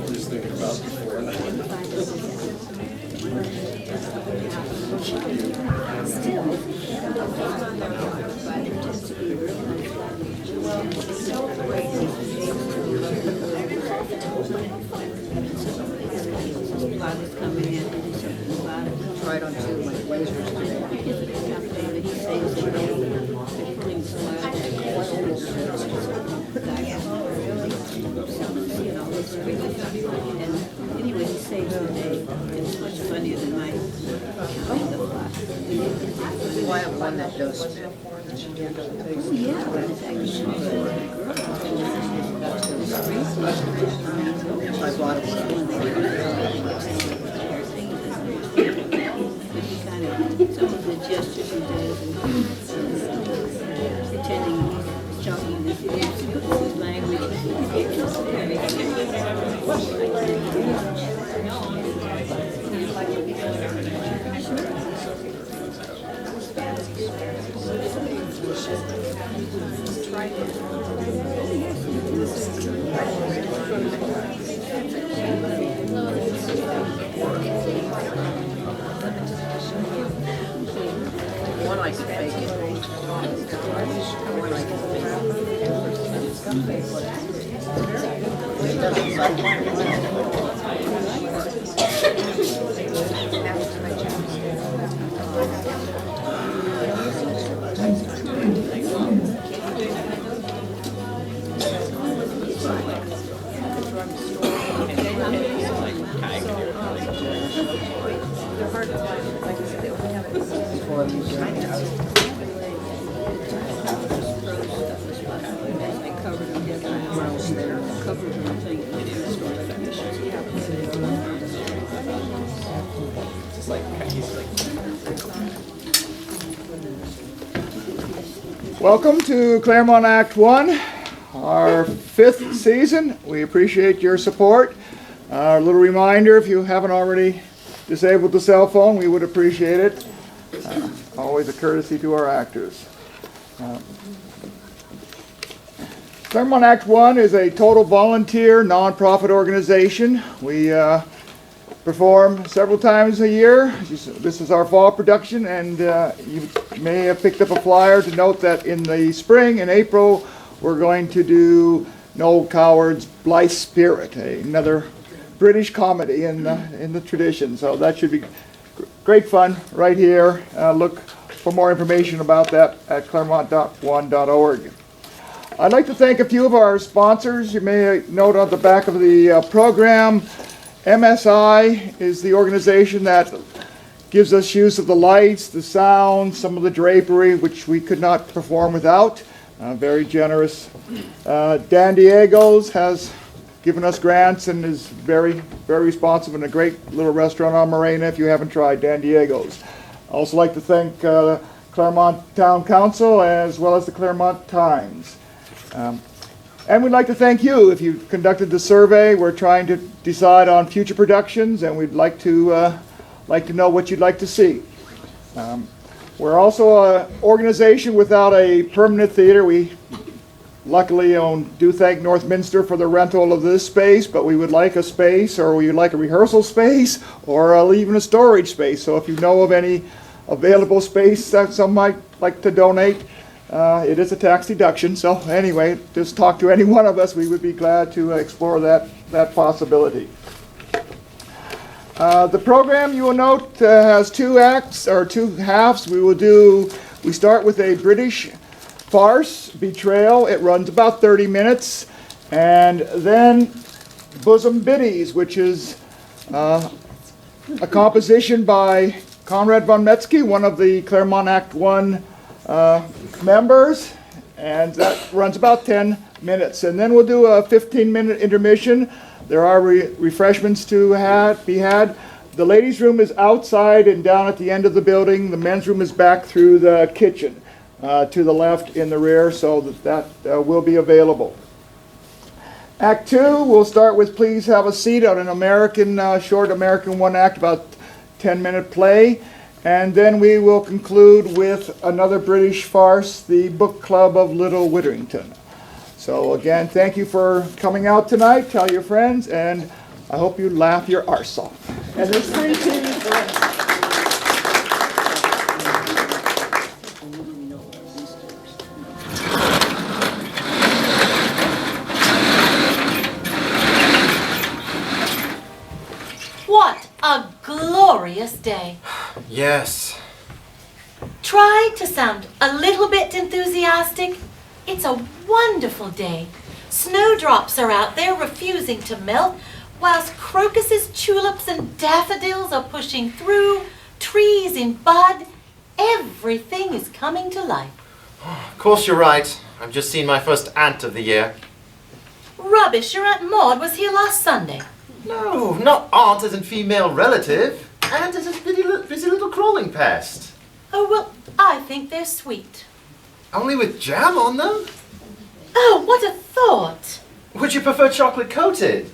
Just thinking about before and Tried on two like lasers today. And anyway, he saves the day. It's much funnier than my kind of Well, I have one that does. yeah, but it's actually I bought it. some of the gestures he does and pretending he's talking his language. It's One I can fake it. One I can Welcome to Claremont Act 1, our 5th season. We appreciate your support. A little reminder, if you haven't already disabled the cell phone, we would appreciate it. Always a courtesy to our actors. Claremont Act 1 is a total volunteer nonprofit organization. We perform several times a year. This is our fall production, and you may have picked up a flyer to note that in the spring, in April, we're going to do Noel Coward's Blithe Spirit, another British comedy in the tradition. So that should be great fun right here. Look for more information about that at claremont.1.org. I'd like to thank a few of our sponsors. You may note on the back of the program, MSI is the organization that gives us use of the lights, the sound, some of the drapery, which we could not perform without. Very generous. Dan Diego's has given us grants and is very, very responsive, and a great little restaurant on Morena if you haven't tried Dan Diego's. I'd also like to thank Claremont Town Council as well as the Claremont Times. And we'd like to thank you. If you conducted the survey, we're trying to decide on future productions, and we'd like to know what you'd like to see. We're also an organization without a permanent theater. We luckily do thank Northminster for the rental of this space, but we would like a space, or we would like a rehearsal space, or even a storage space. So if you know of any available space that some might like to donate, it is a tax deduction. So anyway, just talk to any one of us. We would be glad to explore that possibility. The program, you will note, has two acts, or two halves. We start with a British farce, Betrayal. It runs about 30 minutes. And then Bosom Biddies, which is a composition by Conrad von Metzke, one of the Claremont Act 1 members, and that runs about 10 minutes. And then we'll do a 15-minute intermission. There are refreshments to be had. The ladies' room is outside and down at the end of the building. The men's room is back through the kitchen to the left in the rear, so that will be available. Act 2, we'll start with Please Have a Seat on an short American one-act, about 10-minute play. And then we will conclude with another British farce, the Book Club of Little Witherington. So again, thank you for coming out tonight. Tell your friends, and I hope you laugh your arse off. And there's free TV for us. What a glorious day. Yes. Try to sound a little bit enthusiastic. It's a wonderful day. Snowdrops are out there refusing to melt, whilst crocuses, tulips, and daffodils are pushing through, trees in bud. Everything is coming to life. Of course you're right. I've just seen my first ant of the year. Rubbish, your Aunt Maud was here last Sunday. No, not aunt as in female relative. Ant as in busy little crawling pest. Oh, well, I think they're sweet. Only with jam on them? Oh, what a thought. Would you prefer chocolate coated?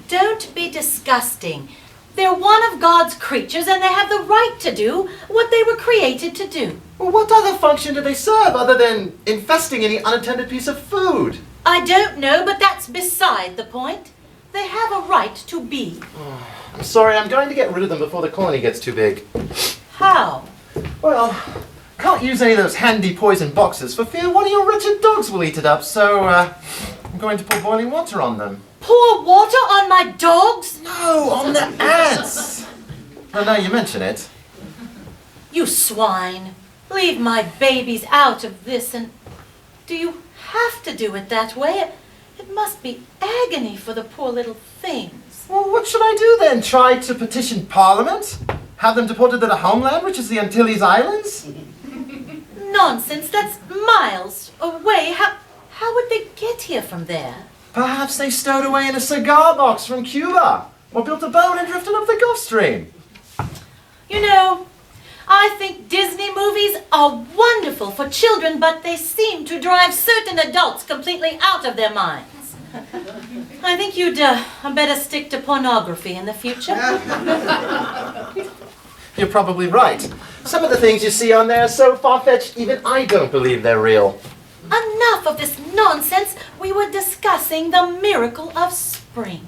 Don't be disgusting. They're one of God's creatures and they have the right to do what they were created to do. Well, what other function do they serve other than infesting any unattended piece of food? I don't know, but that's beside the point. They have a right to be. I'm sorry, I'm going to get rid of them before the colony gets too big. How? Well, can't use any of those handy poison boxes for fear one of your wretched dogs will eat it up, so I'm going to pour boiling water on them. Pour water on my dogs? No, on the ants! Well, now you mention it. You swine. Leave my babies out of this, and do you have to do it that way? It must be agony for the poor little things. Well, what should I do then? Try to petition Parliament? Have them deported to the homeland, which is the Antilles Islands? Nonsense, that's miles away. How would they get here from there? Perhaps they stowed away in a cigar box from Cuba, or built a boat and drifted up the Gulf Stream. You know, I think Disney movies are wonderful for children, but they seem to drive certain adults completely out of their minds. I think you'd better stick to pornography in the future. You're probably right. Some of the things you see on there are so far-fetched, even I don't believe they're real. Enough of this nonsense. We were discussing the miracle of spring.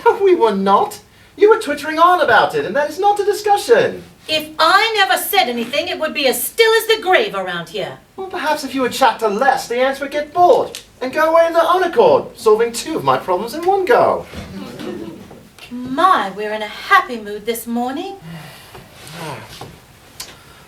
No, we were not. You were twittering on about it, and that is not a discussion. If I never said anything, it would be as still as the grave around here. Well, perhaps if you would chatter less, the ants would get bored and go away in their own accord, solving two of my problems in one go. My, we're in a happy mood this morning.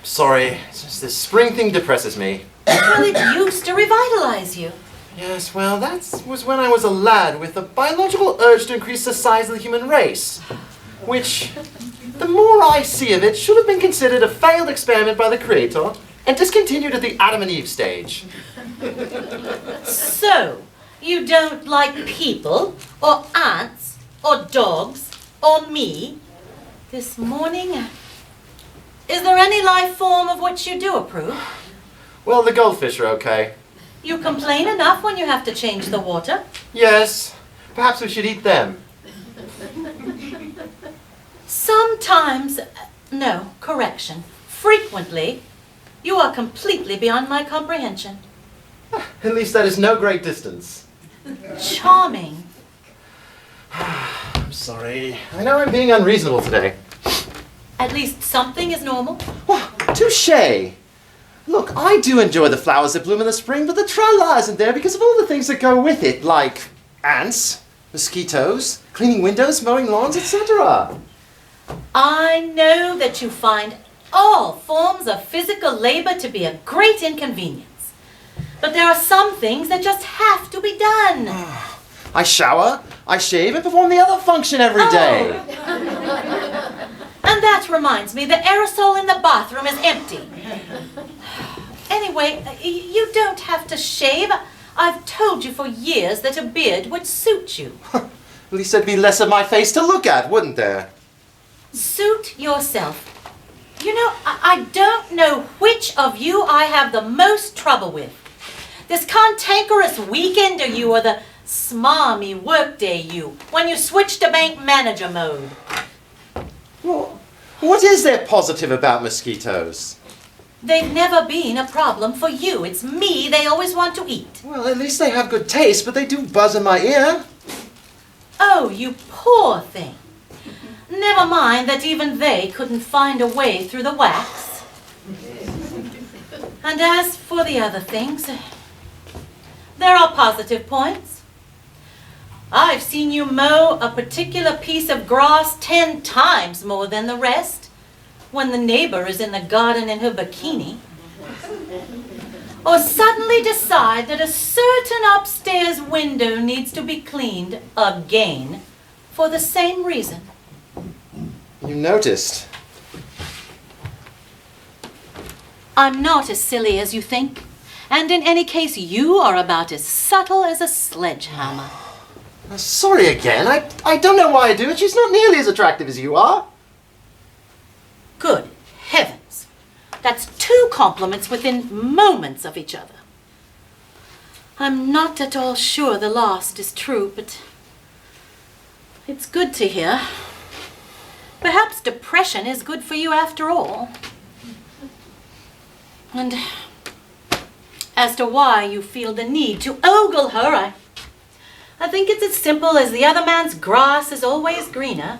Sorry, it's just this spring thing depresses me. Well, it used to revitalize you. Yes, well, that was when I was a lad with a biological urge to increase the size of the human race, which, the more I see of it, should have been considered a failed experiment by the Creator and discontinued at the Adam and Eve stage. So, you don't like people, or ants, or dogs, or me? This morning, is there any life form of which you do approve? Well, the goldfish are okay. You complain enough when you have to change the water. Yes, perhaps we should eat them. Sometimes, no, correction, frequently, you are completely beyond my comprehension. At least that is no great distance. Charming. I'm sorry. I know I'm being unreasonable today. At least something is normal. Well, touche! Look, I do enjoy the flowers that bloom in the spring, but the tra-la isn't there because of all the things that go with it, like ants, mosquitoes, cleaning windows, mowing lawns, etc. I know that you find all forms of physical labor to be a great inconvenience. But there are some things that just have to be done. I shower, I shave, and perform the other function every day. And that reminds me, the aerosol in the bathroom is empty. Anyway, you don't have to shave. I've told you for years that a beard would suit you. At least there'd be less of my face to look at, wouldn't there? Suit yourself. You know, I don't know which of you I have the most trouble with. This cantankerous weekender you or the smarmy workday you when you switch to bank manager mode. Well, What is there positive about mosquitoes? They've never been a problem for you. It's me they always want to eat. Well, at least they have good taste, but they do buzz in my ear. Oh, you poor thing. Never mind that even they couldn't find a way through the wax. And as for the other things, there are positive points. I've seen you mow a particular piece of grass 10 times more than the rest when the neighbor is in the garden in her bikini. Or suddenly decide that a certain upstairs window needs to be cleaned again for the same reason. You noticed. I'm not as silly as you think, and in any case, you are about as subtle as a sledgehammer. Sorry again. I don't know why I do it. She's not nearly as attractive as you are. Good heavens. That's 2 compliments within moments of each other. I'm not at all sure the last is true, but it's good to hear. Perhaps depression is good for you after all. And as to why you feel the need to ogle her, I think it's as simple as the other man's grass is always greener.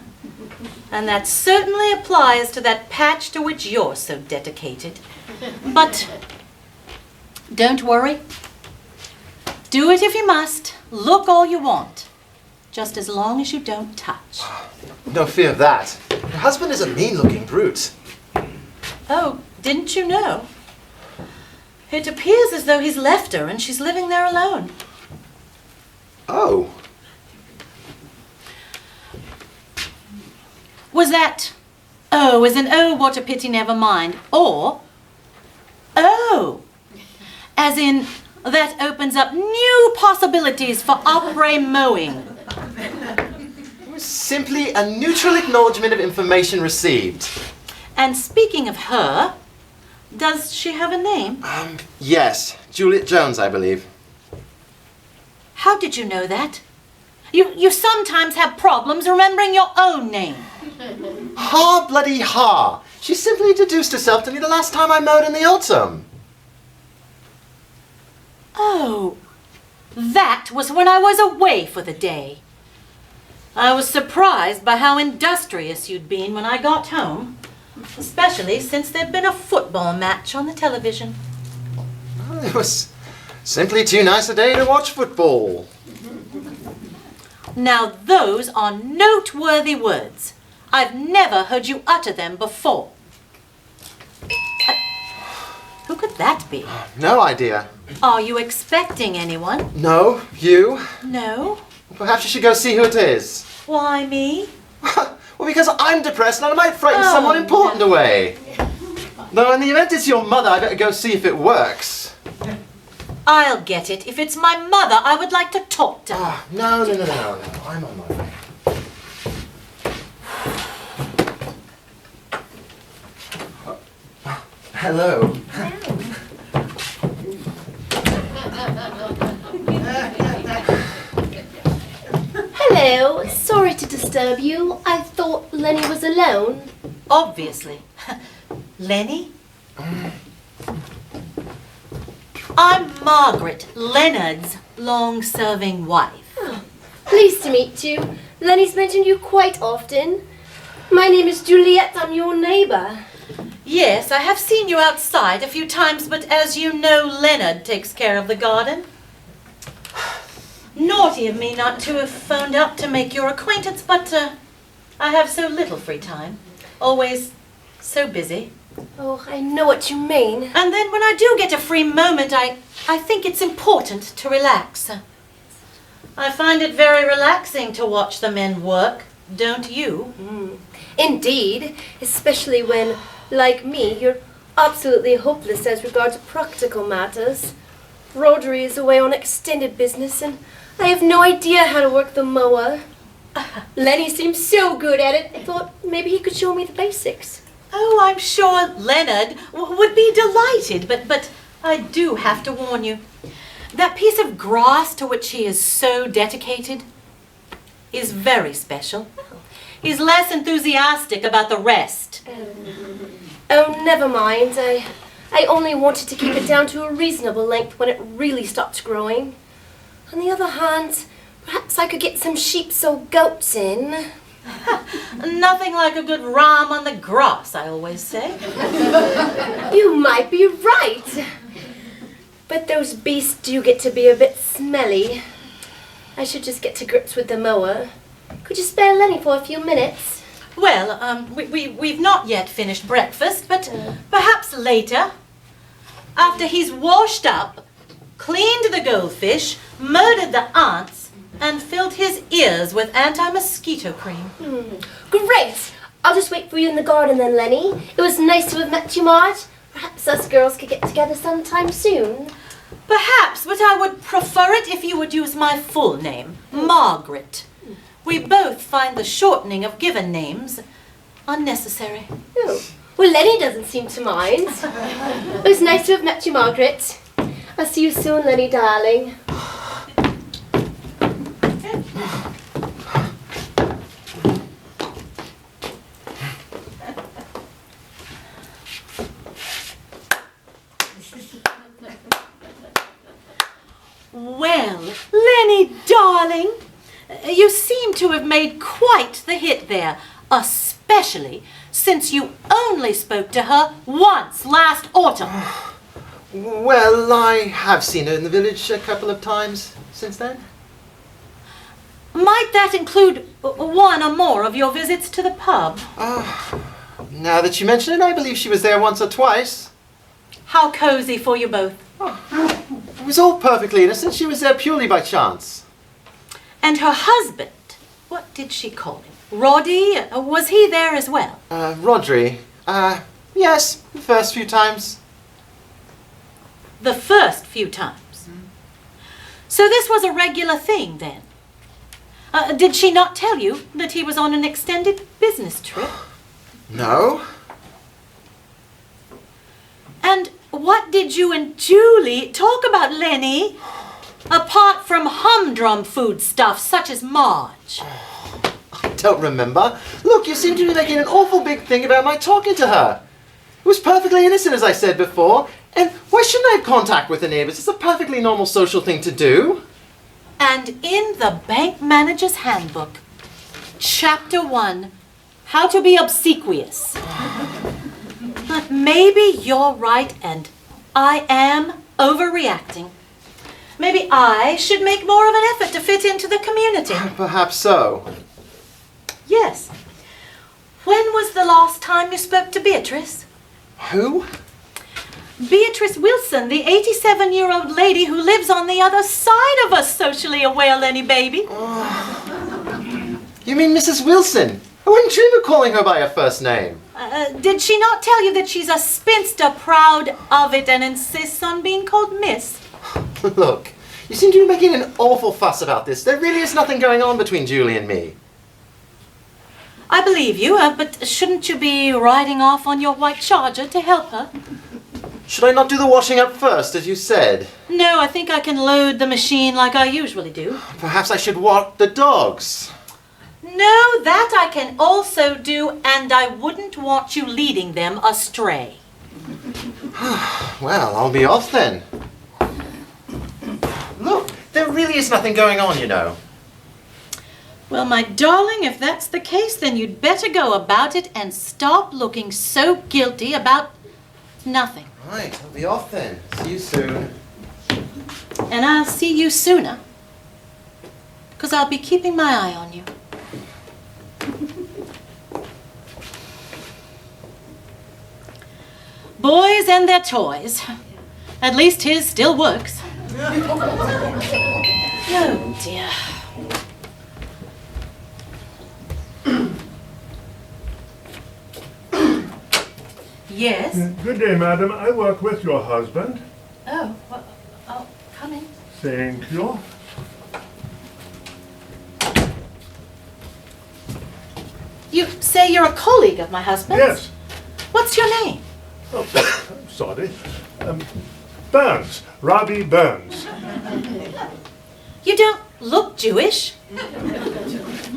And that certainly applies to that patch to which you're so dedicated. But don't worry. Do it if you must. Look all you want. Just as long as you don't touch. No fear of that. Her husband is a mean-looking brute. Oh, didn't you know? It appears as though he's left her and she's living there alone. Oh. Was that, oh, as in, oh, what a pity, never mind, or, oh, as in, that opens up new possibilities for après mowing. It was simply a neutral acknowledgement of information received. And speaking of her, does she have a name? Yes. Juliet Jones, I believe. How did you know that? You sometimes have problems remembering your own name. Ha bloody ha! She simply introduced herself to me the last time I mowed in the autumn. Oh, that was when I was away for the day. I was surprised by how industrious you'd been when I got home, especially since there'd been a football match on the television. Well, it was simply too nice a day to watch football. Now those are noteworthy words. I've never heard you utter them before. Who could that be? No idea. Are you expecting anyone? No, you? No. Perhaps you should go see who it is. Why me? Well, because I'm depressed and I might frighten Oh, someone important no. away. Though in the event it's your mother, I better go see if it works. I'll get it. If it's my mother, I would like to talk to her. Ah, no, I'm on my way. Hello. Hello, sorry to disturb you. I thought Lenny was alone. Obviously. Lenny? I'm Margaret, Leonard's long-serving wife. Pleased to meet you. Lenny's mentioned you quite often. My name is Juliet. I'm your neighbor. Yes, I have seen you outside a few times, but as you know, Leonard takes care of the garden. Naughty of me not to have phoned up to make your acquaintance, but I have so little free time. Always so busy. Oh, I know what you mean. And then when I do get a free moment, I think it's important to relax. I find it very relaxing to watch the men work, don't you? Indeed, especially when, like me, you're absolutely hopeless as regards practical matters. Rhodri is away on extended business, and I have no idea how to work the mower. Lenny seems so good at it, I thought maybe he could show me the basics. Oh, I'm sure Leonard would be delighted, but I do have to warn you. That piece of grass to which he is so dedicated is very special. He's less enthusiastic about the rest. Oh, never mind. I only wanted to keep it down to a reasonable length when it really stopped growing. On the other hand, perhaps I could get some sheep or goats in. Nothing like a good ram on the grass, I always say. You might be right. But those beasts do get to be a bit smelly. I should just get to grips with the mower. Could you spare Lenny for a few minutes? Well, we've not yet finished breakfast, but perhaps later. After he's washed up, cleaned the goldfish, murdered the ants, and filled his ears with anti-mosquito cream. Great! I'll just wait for you in the garden then, Lenny. It was nice to have met you, Marge. Perhaps us girls could get together sometime soon. Perhaps, but I would prefer it if you would use my full name, Margaret. We both find the shortening of given names unnecessary. Oh. Well, Lenny doesn't seem to mind. It was nice to have met you, Margaret. I'll see you soon, Lenny, darling. Well, Lenny, darling, you seem to have made quite the hit there, especially since you only spoke to her once last autumn. Well, I have seen her in the village a couple of times since then. Might that include one or more of your visits to the pub? Now that you mention it, I believe she was there once or twice. How cozy for you both. It was all perfectly innocent. She was there purely by chance. And her husband, what did she call him? Roddy? Was he there as well? Rodri. Yes, the first few times. The first few times. So this was a regular thing then? Did she not tell you that he was on an extended business trip? No. And what did you and Julie talk about, Lenny? Apart from humdrum food stuff such as Marge. I don't remember. Look, you seem to be making an awful big thing about my talking to her. It was perfectly innocent, as I said before. And why shouldn't I have contact with the neighbors? It's a perfectly normal social thing to do. And in the bank manager's handbook, Chapter 1, How to be Obsequious. But maybe you're right and I am overreacting. Maybe I should make more of an effort to fit into the community. Perhaps so. Yes. When was the last time you spoke to Beatrice? Who? Beatrice Wilson, the 87-year-old lady who lives on the other side of us, socially aware, Lenny baby. You mean Mrs. Wilson? I wouldn't dream of calling her by her first name. Did she not tell you that she's a spinster, proud of it, and insists on being called Miss? Look, you seem to be making an awful fuss about this. There really is nothing going on between Julie and me. I believe you, but shouldn't you be riding off on your white charger to help her? Should I not do the washing up first, as you said? No, I think I can load the machine like I usually do. Perhaps I should walk the dogs. No, that I can also do, and I wouldn't want you leading them astray. Well, I'll be off then. Look, there really is nothing going on, you know. Well, my darling, if that's the case, then you'd better go about it and stop looking so guilty about nothing. Right, I'll be off then. See you soon. And I'll see you sooner, because I'll be keeping my eye on you. Boys and their toys. At least his still works. Oh, dear. Yes? Good day, madam. I work with your husband. Oh, come in. Thank you. You say you're a colleague of my husband's? Yes. What's your name? Oh, I'm sorry. Burns. Robbie Burns. You don't look Jewish.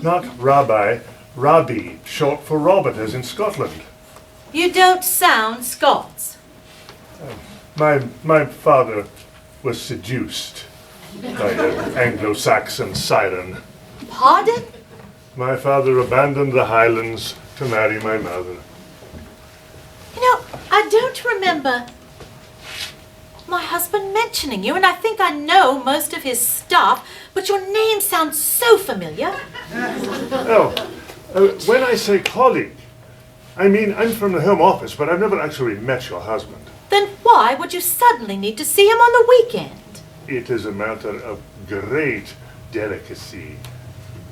Not Rabbi. Robbie, short for Robert, as in Scotland. You don't sound Scots. My father was seduced by an Anglo-Saxon siren. Pardon? My father abandoned the Highlands to marry my mother. You know, I don't remember my husband mentioning you, and I think I know most of his stuff, but your name sounds so familiar. Oh, when I say colleague, I mean I'm from the Home Office, but I've never actually met your husband. Then why would you suddenly need to see him on the weekend? It is a matter of great delicacy.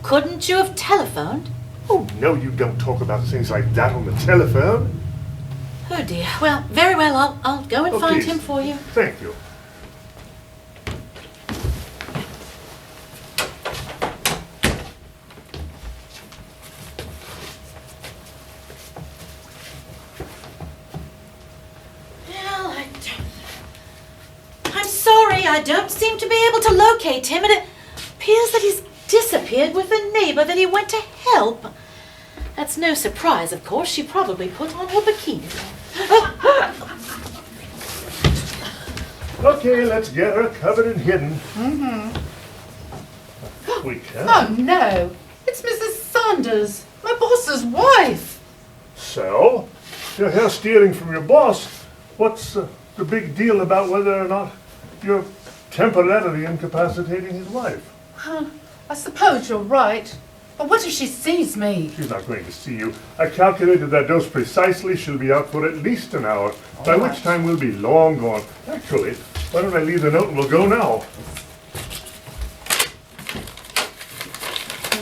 Couldn't you have telephoned? Oh, no, you don't talk about things like that on the telephone. Oh dear. Well, very well. I'll go and Oh, find please. him for you. Thank you. Well, I'm sorry. I don't seem to be able to locate him. It appears that he's disappeared with a neighbor that he went to help. That's no surprise, of course. She probably put on her bikini. Okay, let's get her covered and hidden. We can. Oh no, it's Mrs. Saunders, my boss's wife. So, you're here stealing from your boss. What's the big deal about whether or not you're temporarily incapacitating his wife? I suppose you're right. But what if she sees me? She's not going to see you. I calculated that dose precisely. She'll be out for at least an hour, by which time we'll be long gone. Actually, why don't I leave the note and we'll go now?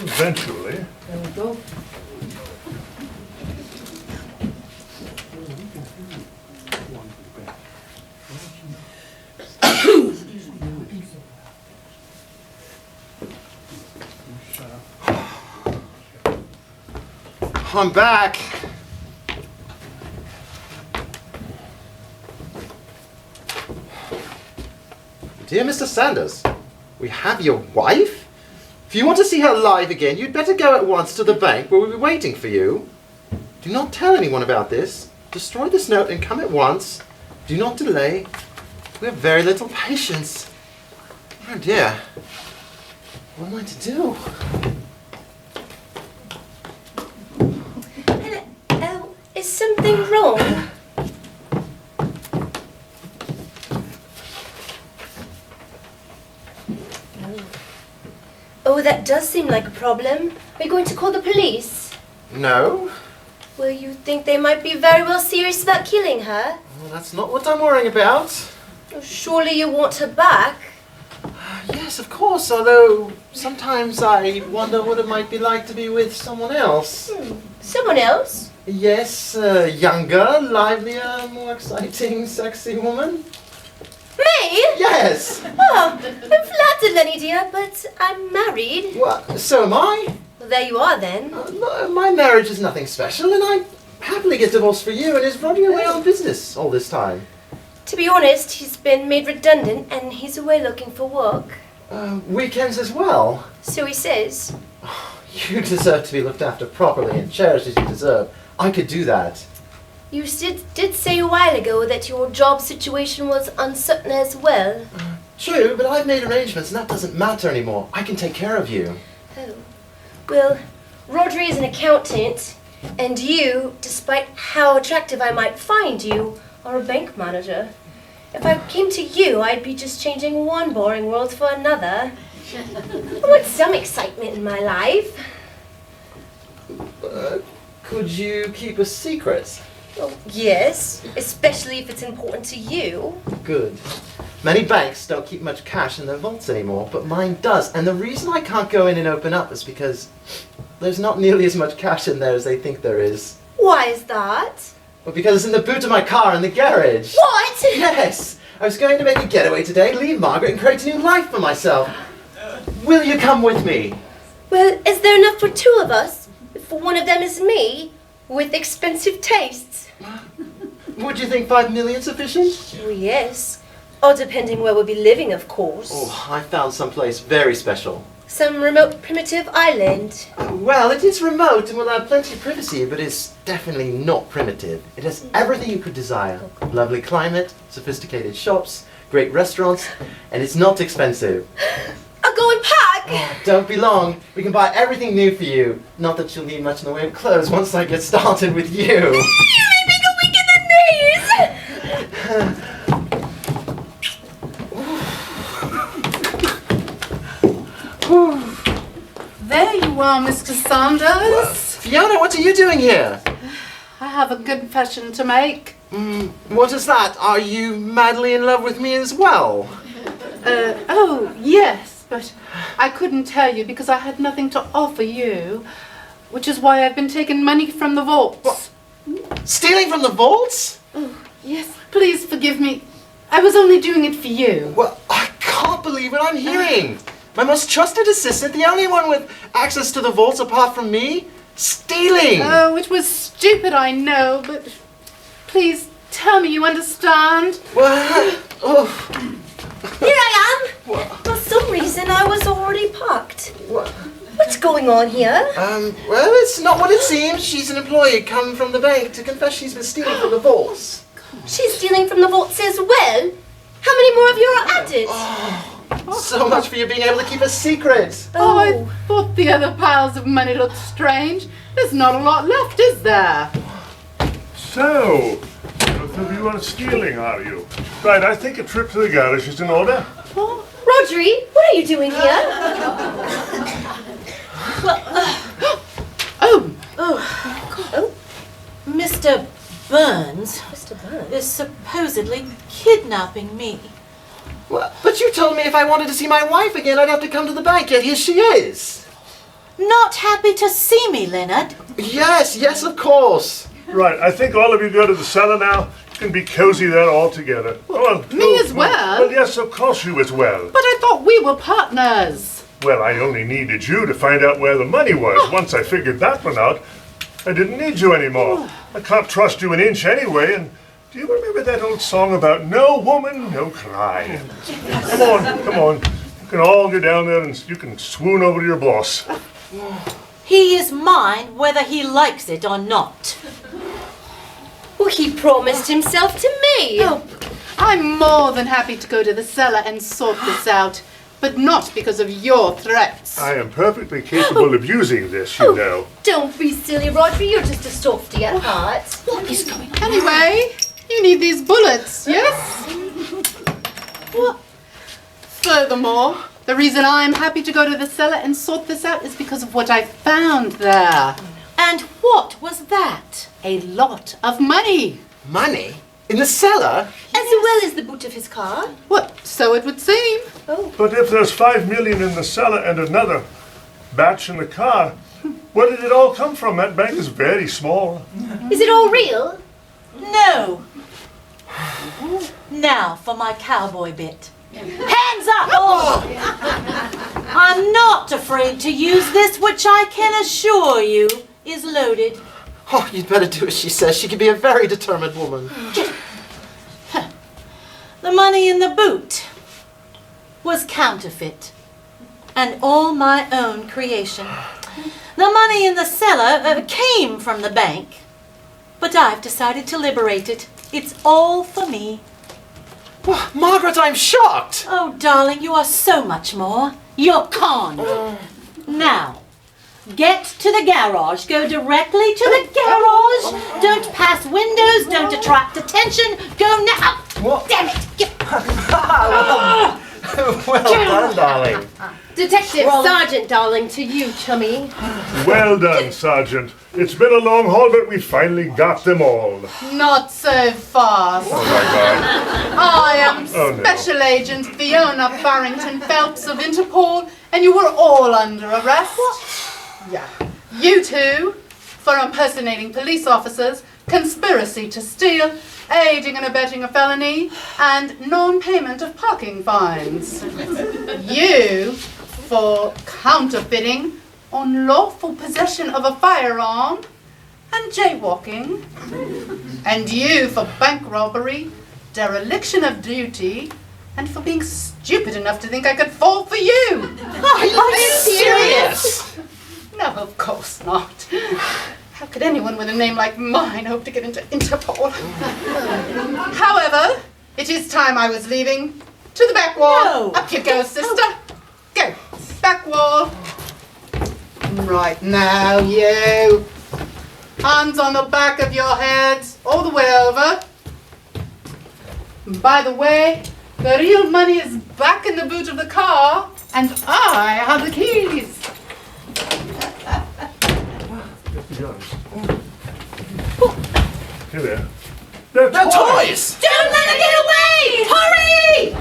Eventually. There we go. I'm back. Dear Mr. Sanders, we have your wife? If you want to see her live again, you'd better go at once to the bank where we'll be waiting for you. Do not tell anyone about this. Destroy this note and come at once. Do not delay. We have very little patience. Oh dear. What am I to do? Oh, is something wrong? Oh, that does seem like a problem. Are you going to call the police? No. Well, you think they might be very well serious about killing her? Well, that's not what I'm worrying about. Oh, surely you want her back? Yes, of course, although sometimes I wonder what it might be like to be with someone else. Someone else? Yes, younger, livelier, more exciting, sexy woman. Me? Yes! Oh, I'm flattered, Lenny dear, but I'm married. Well, so am I. Well, there you are then. No, my marriage is nothing special, and I happily get divorced for you, and is running away on business all this time. To be honest, he's been made redundant and he's away looking for work. Weekends as well. So he says. You deserve to be looked after properly and cherished as you deserve. I could do that. You did say a while ago that your job situation was uncertain as well. True, but I've made arrangements and that doesn't matter anymore. I can take care of you. Oh. Well, Rodri is an accountant, and you, despite how attractive I might find you, are a bank manager. If I came to you, I'd be just changing one boring world for another. I want some excitement in my life. Could you keep a secret? Well, yes, especially if it's important to you. Good. Many banks don't keep much cash in their vaults anymore, but mine does. And the reason I can't go in and open up is because there's not nearly as much cash in there as they think there is. Why is that? Well, because it's in the boot of my car in the garage. What? Yes! I was going to make a getaway today, leave Margaret, and create a new life for myself. Will you come with me? Well, is there enough for two of us? If one of them is me, with expensive tastes? Would you think 5 million sufficient? Oh, yes. Or depending where we'll be living, of course. Oh, I found someplace very special. Some remote primitive island. Well, it is remote and will have plenty of privacy, but it's definitely not primitive. It has everything you could desire. Lovely climate, sophisticated shops, great restaurants, and it's not expensive. I'll go and pack! Oh, don't be long. We can buy everything new for you. Not that you'll need much in the way of clothes once I get started with you. You make me go weak in the knees! There you are, Mr. Sanders. Fiona, what are you doing here? I have a confession to make. What is that? Are you madly in love with me as well? Oh, yes, but I couldn't tell you because I had nothing to offer you, which is why I've been taking money from the vaults. Stealing from the vaults? Yes, please forgive me. I was only doing it for you. Well, I can't believe what I'm hearing. My most trusted assistant, the only one with access to the vaults apart from me, stealing. Oh, it was stupid, I know, but please tell me you understand. Well, oh, Here I am! For some reason I was already packed. What's going on here? well, it's not what it seems. She's an employee come from the bank to confess she's been stealing from the vaults. She's stealing from the vaults as well? How many more of you are at it? So much for you being able to keep a secret. Oh, I thought the other piles of money looked strange. There's not a lot left, is there? So, both of you are stealing, are you? Right, I think a trip to the garage is in order. Rodri, what are you doing here? Mr. Burns Mr. Burns. is supposedly kidnapping me. Well, but you told me if I wanted to see my wife again, I'd have to come to the bank, yet here she is. Not happy to see me, Leonard. Yes, of course. Right, I think all of you go to the cellar now. You can be cozy there all together. Me as well? Well, yes, of course you as well. But I thought we were partners. Well, I only needed you to find out where the money was. Once I figured that one out, I didn't need you anymore. I can't trust you an inch anyway, and do you remember that old song about no woman, no cry? Come on. You can all go down there and you can swoon over to your boss. He is mine whether he likes it or not. Well, he promised himself to me. I'm more than happy to go to the cellar and sort this out, but not because of your threats. I am perfectly capable of using this, you know. Don't be silly, Rodri. You're just a softy at heart. What is going on? Anyway, you need these bullets, yes? Furthermore, the reason I'm happy to go to the cellar and sort this out is because of what I found there. And what was that? A lot of money. Money? In the cellar? As well as the boot of his car. What, so it would seem. But if there's 5 million in the cellar and another batch in the car, where did it all come from? That bank is very small. Is it all real? No. Now for my cowboy bit. Hands up! Oh. I'm not afraid to use this, which I can assure you is loaded. Oh, you'd better do as she says. She can be a very determined woman. The money in the boot was counterfeit and all my own creation. The money in the cellar came from the bank, but I've decided to liberate it. It's all for me. Well, Margaret, I'm shocked. Oh, darling, you are so much more. You're con. Now, get to the garage. Go directly to the garage. Don't pass windows. Don't attract attention. Go now. What? Damn it. Well done, darling. Detective Roll. Sergeant, darling, to you, chummy. Well done, Sergeant. It's been a long haul, but we finally got them all. Not so fast. Oh my God. I am Oh, no. Special Agent Fiona Farrington Phelps of Interpol, and you were all under arrest. Yeah. You two, for impersonating police officers, conspiracy to steal, aiding and abetting a felony, and non-payment of parking fines. You, for counterfeiting, unlawful possession of a firearm, and jaywalking. And you for bank robbery, dereliction of duty, and for being stupid enough to think I could fall for you. Are you serious? No, of course not. How could anyone with a name like mine hope to get into Interpol? However, it is time I was leaving. To the back wall. No. Up you go, sister. Go. Back wall. Right now, you. Hands on the back of your heads, all the way over. By the way, the real money is back in the boot of the car, and I have the keys. Here they are. They're The toys! Don't let her get away! Hurry!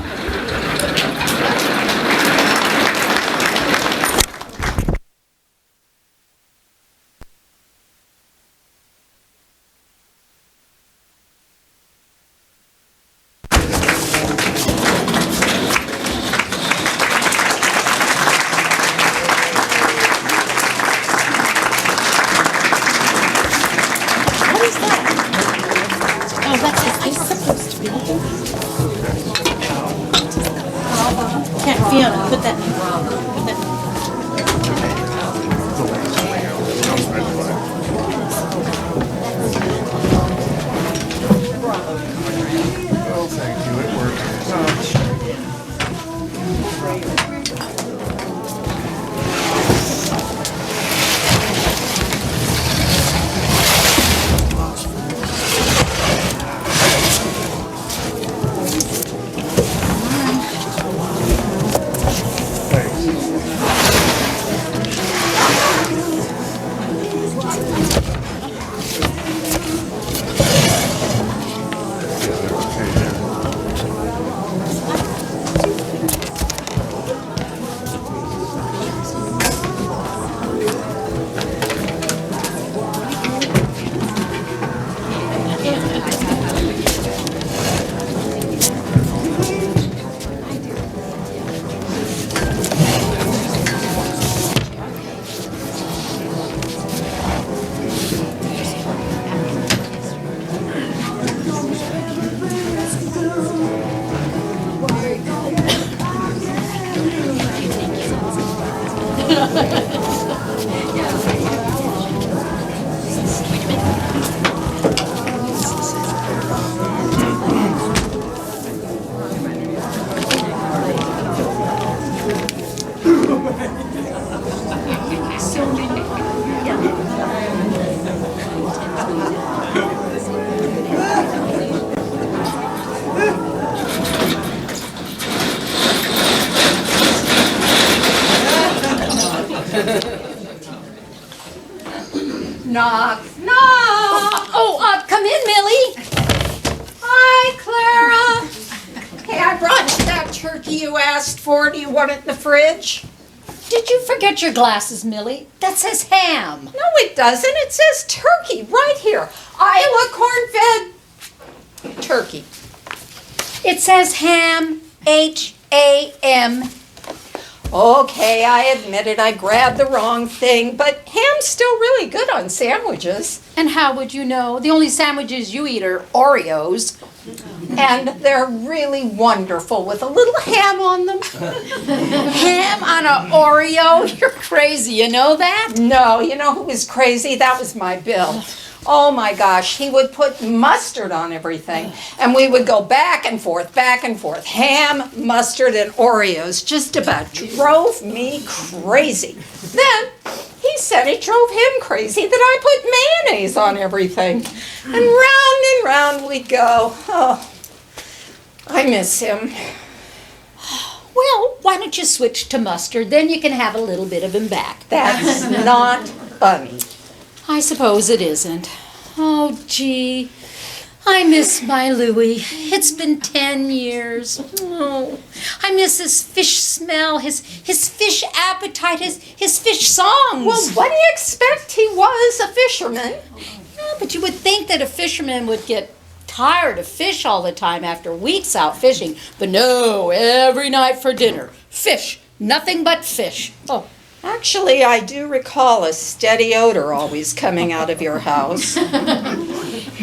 Oh, that's it's supposed to be. Can't, Fiona, put that. Put that. Oh, thank you. It worked. Knock, knock. Oh, come in, Millie. Hi, Clara. Hey, I brought you that turkey you asked for. Do you want it in the fridge? Did you forget your glasses, Millie? That says ham. No, it doesn't. It says turkey right here. Iowa corn-fed turkey. It says ham, H-A-M. Okay, I admit it. I grabbed the wrong thing, but ham's still really good on sandwiches. And how would you know? The only sandwiches you eat are Oreos. And they're really wonderful with a little ham on them. Ham on a Oreo? You're crazy, you know that? No, you know who was crazy? That was my Bill. Oh my gosh, he would put mustard on everything. And we would go back and forth, ham, mustard, and Oreos. Just about drove me crazy. Then he said it drove him crazy that I put mayonnaise on everything. And round we go. Oh, I miss him. Well, why don't you switch to mustard? Then you can have a little bit of him back. That's not funny. I suppose it isn't. Oh, gee. I miss my Louie. It's been 10 years. Oh, I miss his fish smell, his fish appetite, his fish songs. Well, what do you expect? He was a fisherman. Yeah, but you would think that a fisherman would get tired of fish all the time after weeks out fishing. But no, every night for dinner, fish. Nothing but fish. Oh, Actually, I do recall a steady odor always coming out of your house.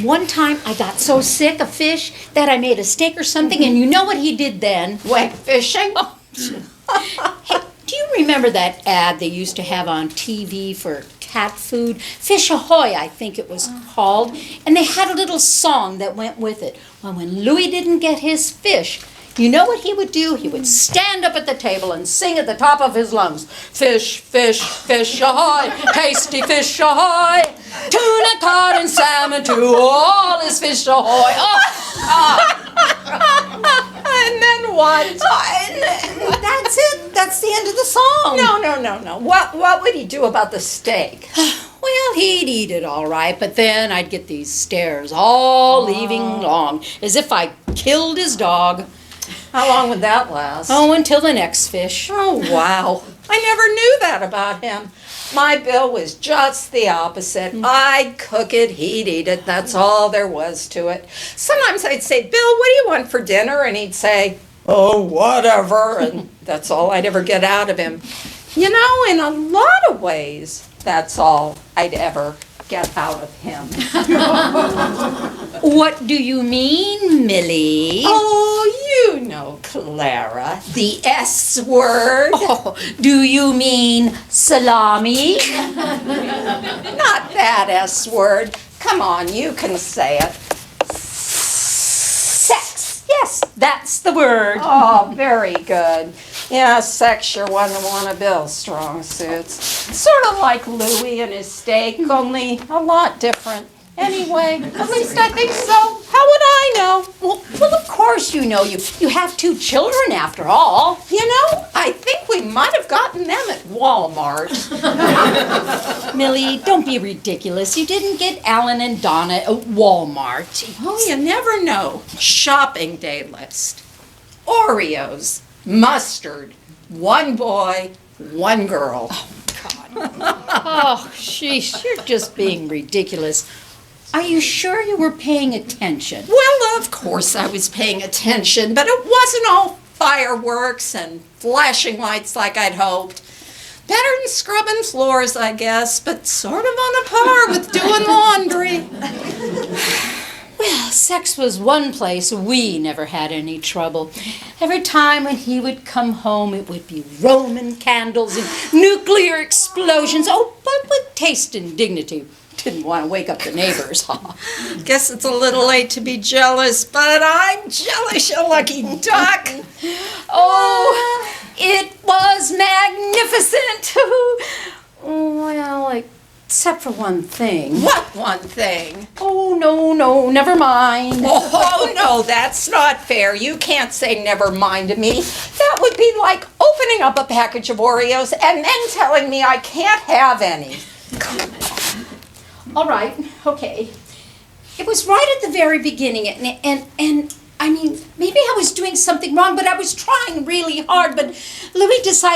One time I got so sick of fish that I made a steak or something, and you know what he did then? Went fishing? Hey, do you remember that ad they used to have on TV for cat food? Fish Ahoy, I think it was called. And they had a little song that went with it. Well, when Louis didn't get his fish, you know what he would do? He would stand up at the table and sing at the top of his lungs. Fish, fish, fish ahoy, tasty fish ahoy, tuna, cod, and salmon too, all is fish ahoy. And then what? That's it. That's the end of the song. No. What would he do about the steak? Well, he'd eat it all right, but then I'd get these stares all evening long, as if I killed his dog. How long would that last? Oh, until the next fish. Oh, wow. I never knew that about him. My Bill was just the opposite. I'd cook it, he'd eat it. That's all there was to it. Sometimes I'd say, Bill, what do you want for dinner? And he'd say, oh, whatever. And that's all I'd ever get out of him. You know, in a lot of ways, that's all I'd ever get out of him. What do you mean, Millie? Oh, you know, Clara, the S word. Oh, do you mean salami? Not that S word. Come on, you can say it. Sex. Yes, that's the word. Oh, very good. Yeah, sex sure wasn't one of Bill's strong suits. Sort of like Louis and his steak, only a lot different. Anyway, at least I think so. How would I know? Well, of course you know. You have 2 children after all. You know, I think we might have gotten them at Walmart. Millie, don't be ridiculous. You didn't get Alan and Donna at Walmart. Oh, you never know. Shopping day list. Oreos, mustard, 1 boy, 1 girl. Oh, sheesh, you're just being ridiculous. Are you sure you were paying attention? Well, of course I was paying attention, but it wasn't all fireworks and flashing lights like I'd hoped. Better than scrubbing floors, I guess, but sort of on a par with doing laundry. Well, sex was one place we never had any trouble. Every time when he would come home, it would be Roman candles and nuclear explosions. Oh, but with taste and dignity. Didn't want to wake up the neighbors. Guess it's a little late to be jealous, but I'm jealous, you lucky duck. Oh, it was magnificent. Well, except for one thing. What one thing? Oh, no, never mind. Oh, no, that's not fair. You can't say never mind to me. That would be like opening up a package of Oreos and then telling me I can't have any. All right, okay. It was right at the very beginning, and I mean, maybe I was doing something wrong, but I was trying really hard, but Louis decided